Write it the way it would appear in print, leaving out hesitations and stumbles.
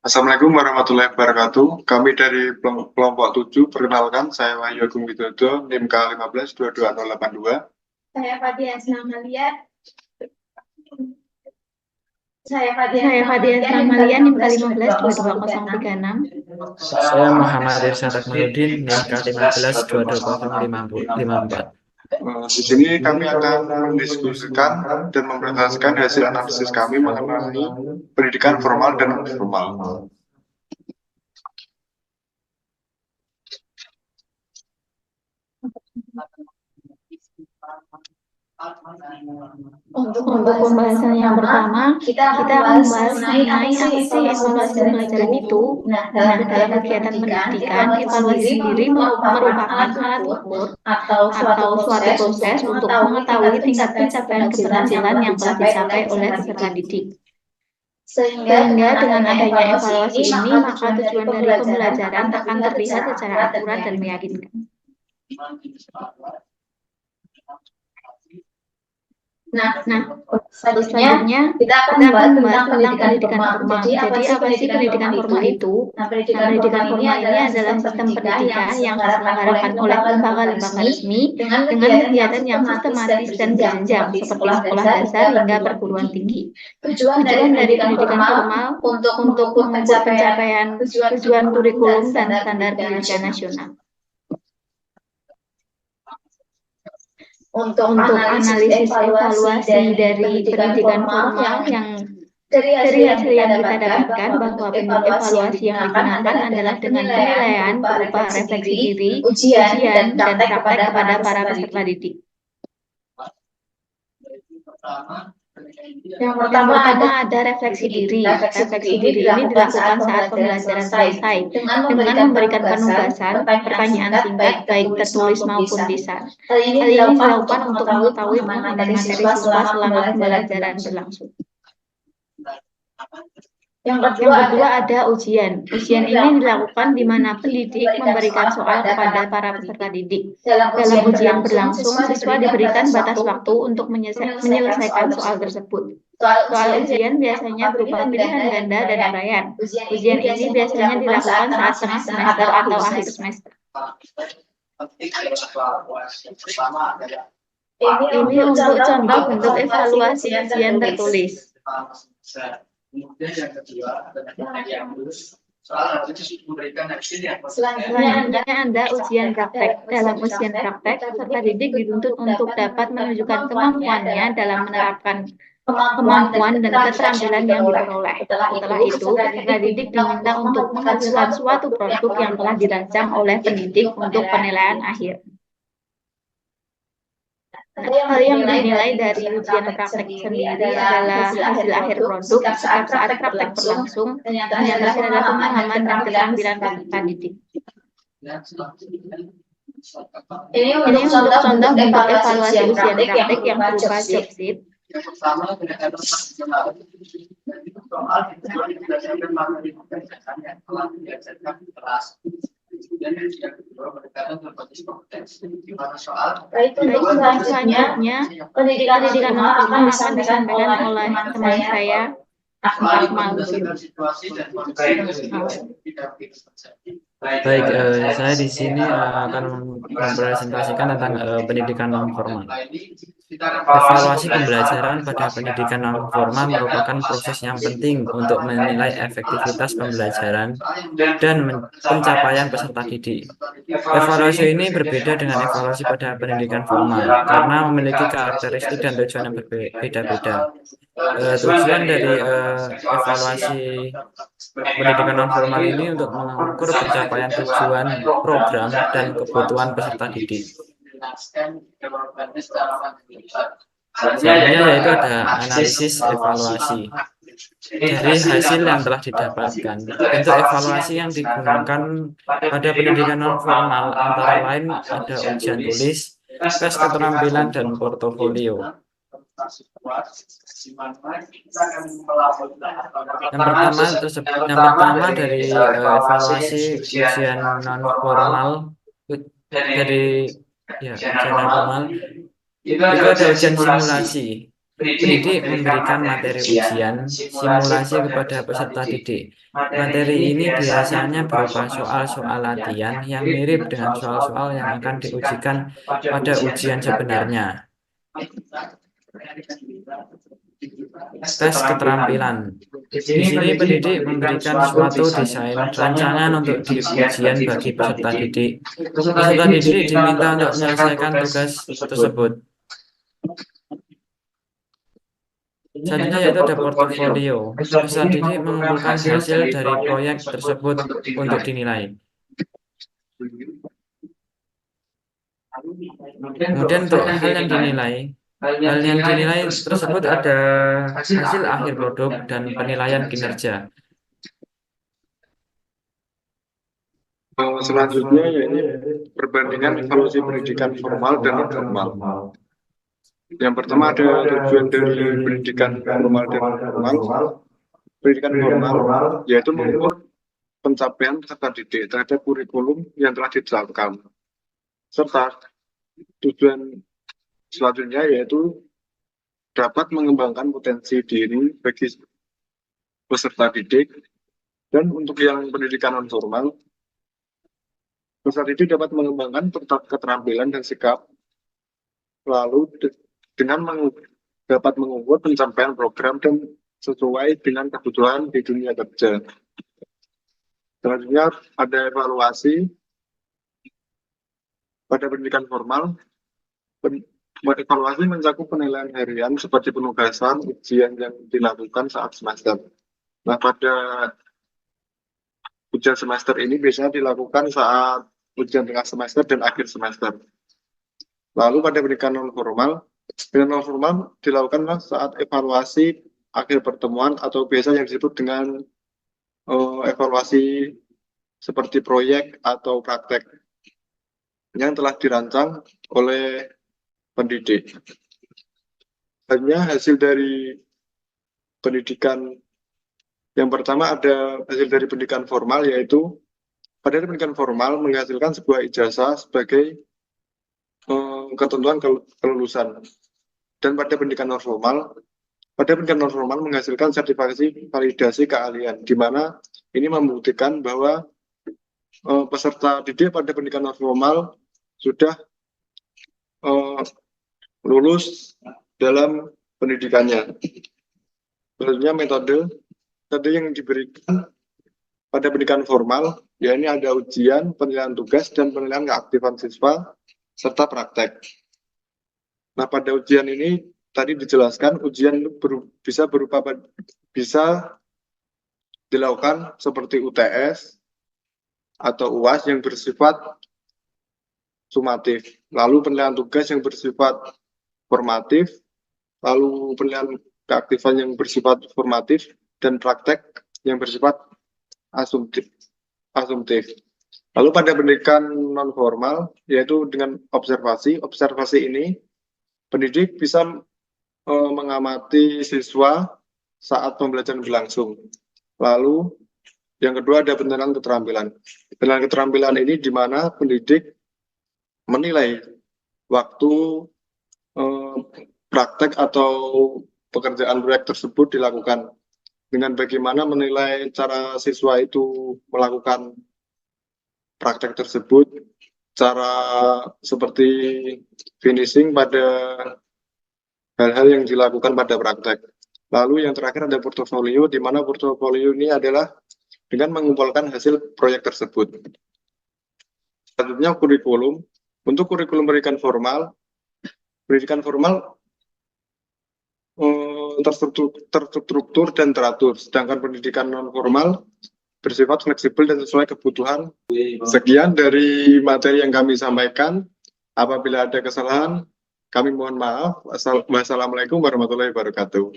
Assalamualaikum warahmatullahi wabarakatuh. Kami dari kelompok 7, perkenalkan saya Wahyu Agung Widodo, NIM K15 22082. Saya Fadia Asnamalia. Saya Saya Fadia Asnamalia, NIM K15 22036. Saya Muhammad Irsyad Akmaluddin, NIM K15 22054. Di sini kami akan mendiskusikan dan mempresentasikan hasil analisis kami mengenai pendidikan formal dan non formal. Untuk pembahasan yang pertama, kita akan membahas mengenai apa sih evaluasi pembelajaran itu. Dalam kegiatan pendidikan, evaluasi sendiri merupakan alat ukur atau suatu proses untuk mengetahui tingkat pencapaian keberhasilan yang telah dicapai oleh peserta didik. Sehingga dengan adanya evaluasi ini, maka tujuan dari pembelajaran akan terlihat secara akurat dan meyakinkan. Nah, selanjutnya kita akan membahas tentang pendidikan formal. Jadi apa sih pendidikan formal itu? Nah, pendidikan formal ini adalah sistem pendidikan yang diselenggarakan oleh lembaga-lembaga resmi dengan kegiatan yang sistematis dan berjenjang seperti sekolah dasar hingga perguruan tinggi. Tujuan dari pendidikan formal untuk mengukur pencapaian tujuan kurikulum dan standar pendidikan nasional. Untuk analisis evaluasi dari pendidikan formal yang dari hasil yang kita dapatkan bahwa evaluasi yang digunakan adalah dengan penilaian berupa refleksi diri, ujian, dan praktek kepada para peserta didik. Yang pertama ada refleksi diri. Refleksi diri ini dilakukan saat pembelajaran selesai dengan memberikan penugasan, pertanyaan singkat baik tertulis maupun lisan. Hal ini dilakukan untuk mengetahui materi siswa selama pembelajaran berlangsung. Yang kedua ada ujian. Ujian ini dilakukan di mana pendidik memberikan soal kepada para peserta didik. Dalam ujian berlangsung, siswa diberikan batas waktu untuk menyelesaikan soal tersebut. Soal ujian biasanya berupa pilihan ganda dan uraian. Ujian ini biasanya dilakukan saat tengah semester atau akhir semester. Ini untuk contoh bentuk evaluasi ujian tertulis. Kemudian yang kedua adalah yang lulus soal harus memberikan hasil yang selanjutnya ada ujian praktek. Dalam ujian praktek, peserta didik dituntut untuk dapat menunjukkan kemampuannya dalam menerapkan kemampuan dan keterampilan yang diperoleh. Setelah itu, peserta didik diminta untuk menghasilkan suatu produk yang telah dirancang oleh pendidik untuk penilaian akhir. Hal yang dinilai dari ujian praktek sendiri adalah hasil akhir produk saat praktek berlangsung, yang terakhir adalah pemahaman dan keterampilan peserta didik. Ini untuk contoh bentuk evaluasi ujian praktek yang berupa job sheet. Selanjutnya, pendidikan non formal akan disampaikan oleh teman saya, Baik, saya di sini akan mempresentasikan tentang pendidikan non formal. Evaluasi pembelajaran pada pendidikan non formal merupakan proses yang penting untuk menilai efektivitas pembelajaran dan pencapaian peserta didik. Evaluasi ini berbeda dengan evaluasi pada pendidikan formal karena memiliki karakteristik dan tujuan yang berbeda-beda. Tujuan dari evaluasi pendidikan non formal ini untuk mengukur pencapaian tujuan program dan kebutuhan peserta didik. Selanjutnya yaitu ada analisis evaluasi. Dari hasil yang telah didapatkan, bentuk evaluasi yang digunakan pada pendidikan non formal antara lain ada ujian tulis, tes keterampilan, dan portofolio. Yang pertama dari evaluasi ujian non formal dari ujian non formal itu ada ujian simulasi. Pendidik memberikan materi ujian simulasi kepada peserta didik. Materi ini biasanya berupa soal-soal latihan yang mirip dengan soal-soal yang akan diujikan pada ujian sebenarnya. Tes keterampilan. Di sini pendidik memberikan suatu desain rancangan untuk ujian bagi peserta didik. Peserta didik diminta untuk menyelesaikan tugas tersebut. Selanjutnya yaitu ada portofolio. Peserta didik mengumpulkan hasil dari proyek tersebut untuk dinilai. Kemudian untuk hal yang dinilai tersebut ada hasil akhir produk dan penilaian kinerja. Selanjutnya yaitu perbandingan evaluasi pendidikan formal dan non formal. Yang pertama ada tujuan dari pendidikan formal dan non formal. Pendidikan formal yaitu mengukur pencapaian peserta didik terhadap kurikulum yang telah ditetapkan. Serta tujuan selanjutnya yaitu dapat mengembangkan potensi diri bagi peserta didik. Dan untuk yang pendidikan non formal, peserta didik dapat mengembangkan keterampilan dan sikap, lalu dengan dapat mengukur pencapaian program dan sesuai dengan kebutuhan di dunia kerja. Selanjutnya ada evaluasi pada pendidikan formal. Evaluasi mencakup penilaian harian seperti penugasan, ujian yang dilakukan saat semester. Nah, pada ujian semester ini biasanya dilakukan saat ujian tengah semester dan akhir semester. Lalu pada pendidikan non formal dilakukan saat evaluasi akhir pertemuan atau biasa yang disebut dengan evaluasi seperti proyek atau praktek yang telah dirancang oleh pendidik. Hanya hasil dari pendidikan yang pertama ada hasil dari pendidikan formal, yaitu pada pendidikan formal menghasilkan sebuah ijazah sebagai ketentuan kelulusan. Dan pada pendidikan non formal menghasilkan sertifikasi validasi keahlian, di mana ini membuktikan bahwa peserta didik pada pendidikan non formal sudah lulus dalam pendidikannya. Selanjutnya metode yang diberikan pada pendidikan formal, ya ini ada ujian, penilaian tugas, dan penilaian keaktifan siswa, serta praktek. Nah, pada ujian ini tadi dijelaskan ujian bisa dilakukan seperti UTS atau UAS yang bersifat sumatif, lalu penilaian tugas yang bersifat formatif, lalu penilaian keaktifan yang bersifat formatif, dan praktek yang bersifat asumtif. Lalu pada pendidikan non formal yaitu dengan observasi ini pendidik bisa mengamati siswa saat pembelajaran berlangsung. Lalu yang kedua ada penilaian keterampilan. Penilaian keterampilan ini di mana pendidik menilai waktu praktek atau pekerjaan proyek tersebut dilakukan, dengan bagaimana menilai cara siswa itu melakukan praktek tersebut, cara seperti finishing pada hal-hal yang dilakukan pada praktek. Lalu yang terakhir ada portofolio, di mana portofolio ini adalah dengan mengumpulkan hasil proyek tersebut. Selanjutnya kurikulum. Untuk kurikulum pendidikan formal terstruktur dan teratur, sedangkan pendidikan non formal bersifat fleksibel dan sesuai kebutuhan. Sekian dari materi yang kami sampaikan. Apabila ada kesalahan, kami mohon maaf. Wassalamualaikum warahmatullahi wabarakatuh.